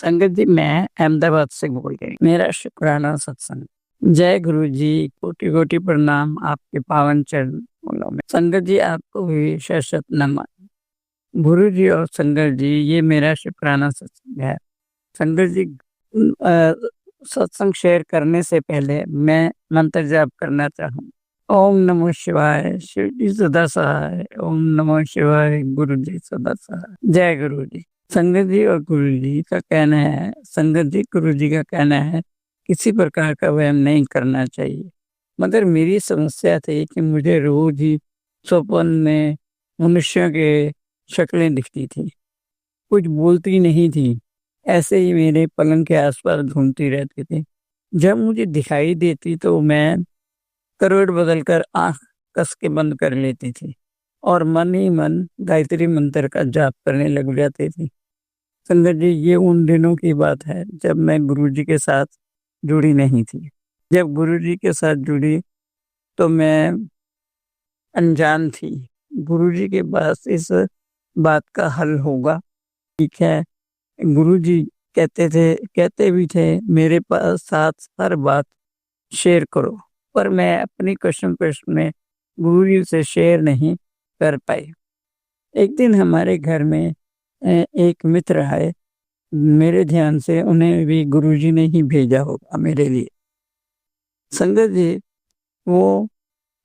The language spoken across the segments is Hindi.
संगत जी, मैं अहमदाबाद से बोल रही हूँ। मेरा शुक्राना सत्संग। जय गुरु जी, कोटि कोटि प्रणाम आपके पावन चरणों में। संगत जी, आपको भी शत नमन। गुरु जी और संगत जी, ये मेरा शुक्राना सत्संग है। संगत जी, अ, सत्संग शेयर करने से पहले मैं मंत्र जाप करना चाहूँ। ओम नमो शिवाय, शिव जी सदा सहाय। ओम नमो शिवाय, गुरु जी सदा सहाय। जय गुरु जी। संगत जी और गुरु जी का कहना है, संगत जी गुरु जी का कहना है, किसी प्रकार का वहम नहीं करना चाहिए। मगर मेरी समस्या थी कि मुझे रोज ही स्वप्न में मनुष्यों के शक्लें दिखती थी, कुछ बोलती नहीं थी, ऐसे ही मेरे पलंग के आसपास घूमती रहती थी। जब मुझे दिखाई देती तो मैं करवट बदलकर आंख कस के बंद कर लेती थी और मन ही मन गायत्री मंत्र का जाप करने लग जाती थी। संगत जी, ये उन दिनों की बात है जब मैं गुरुजी के साथ जुड़ी नहीं थी। जब गुरुजी के साथ जुड़ी तो मैं अनजान थी। गुरुजी के पास इस बात का हल होगा, ठीक है। गुरुजी कहते भी थे मेरे पास साथ हर बात शेयर करो, पर मैं अपनी कश्मकश में गुरुजी से शेयर नहीं कर पाई। एक दिन हमारे घर में एक मित्र आए। मेरे ध्यान से उन्हें भी गुरुजी ने ही भेजा होगा मेरे लिए। संगत जी, वो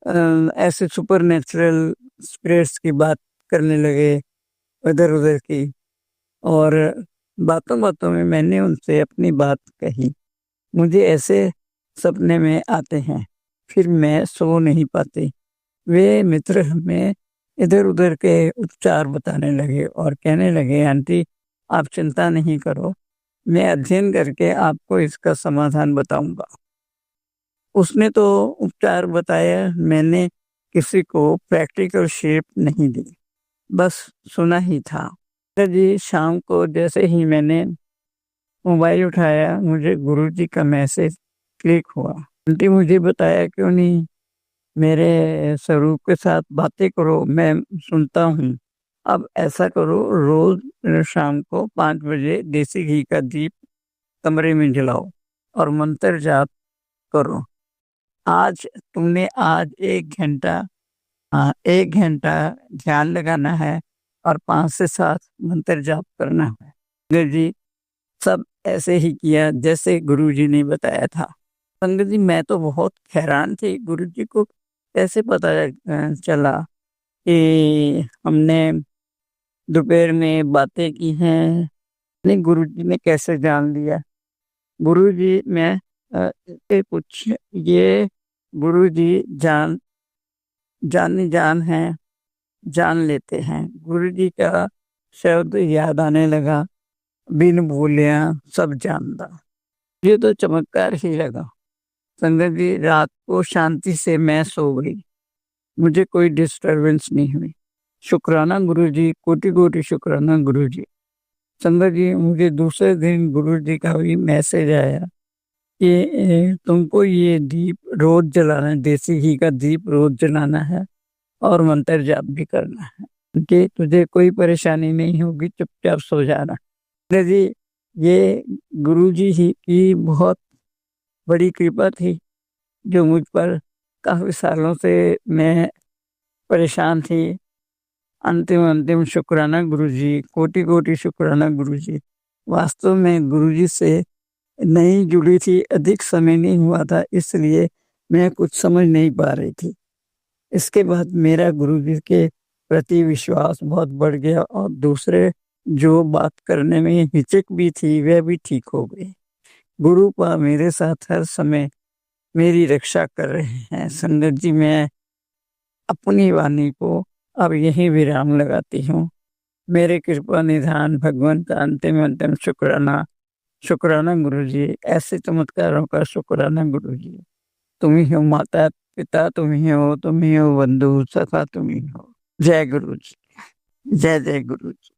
अ, ऐसे सुपर नेचुरल स्पिरिट्स की बात करने लगे, इधर उधर की। और बातों बातों में मैंने उनसे अपनी बात कही। मुझे ऐसे सपने में आते हैं, फिर मैं सो नहीं पाती। वे मित्र हमें इधर उधर के उपचार बताने लगे और कहने लगे, आंटी आप चिंता नहीं करो, मैं अध्ययन करके आपको इसका समाधान बताऊंगा। उसने तो उपचार बताया, मैंने किसी को प्रैक्टिकल शेप नहीं दी, बस सुना ही था। जी, शाम को जैसे ही मैंने मोबाइल उठाया, मुझे गुरुजी का मैसेज क्लिक हुआ। आंटी मुझे बताया क्यों नहीं, मेरे स्वरूप के साथ बातें करो, मैं सुनता हूँ। अब ऐसा करो, रोज शाम को 5 बजे देसी घी का दीप कमरे में जलाओ और मंत्र जाप करो। आज तुमने आज 1 घंटा, हाँ 1 घंटा ध्यान लगाना है और 5 से 7 मंत्र जाप करना है। संगत जी, सब ऐसे ही किया जैसे गुरुजी ने बताया था। संगत जी, मैं तो बहुत हैरान थी, गुरुजी को कैसे पता चला कि हमने दोपहर में बातें की हैं। नहीं, गुरुजी ने कैसे जान लिया। गुरुजी मैं ये कुछ ये गुरुजी जान है, जान लेते हैं। गुरुजी का शब्द याद आने लगा, बिन बोलिया सब जानता। ये तो चमत्कार ही लगा। संगत जी, रात को शांति से मैं सो गई, मुझे कोई डिस्टरबेंस नहीं हुई। शुक्राना गुरुजी, कोटि कोटि शुक्राना गुरुजी। संगत जी, मुझे दूसरे दिन गुरुजी का भी मैसेज आया कि तुमको ये दीप रोज जलाना है, देसी घी का दीप रोज जलाना है और मंत्र जाप भी करना है, कि तुझे कोई परेशानी नहीं होगी, चुपचाप सो जाना। संगत जी, ये गुरुजी ही की बहुत बड़ी कृपा थी, जो मुझ पर काफी सालों से मैं परेशान थी। अंतिम अंतिम शुक्राना गुरुजी, कोटि कोटि शुक्राना गुरुजी। वास्तव में गुरुजी से नहीं जुड़ी थी, अधिक समय नहीं हुआ था, इसलिए मैं कुछ समझ नहीं पा रही थी। इसके बाद मेरा गुरुजी के प्रति विश्वास बहुत बढ़ गया और दूसरे जो बात करने में हिचक भी थी वह भी ठीक हो गई। गुरु पा मेरे साथ हर समय मेरी रक्षा कर रहे हैं। संगत जी, मैं अपनी वाणी को अब यही विराम लगाती हूँ। मेरे कृपा निधान भगवान का अंतिम अंतिम शुक्राना। शुक्राना गुरुजी, ऐसे चमत्कारों का शुक्राना गुरुजी। तुम ही हो माता पिता, तुम ही हो बंधु सखा, तुम ही हो। जय गुरु जी, जय जय गुरु जी।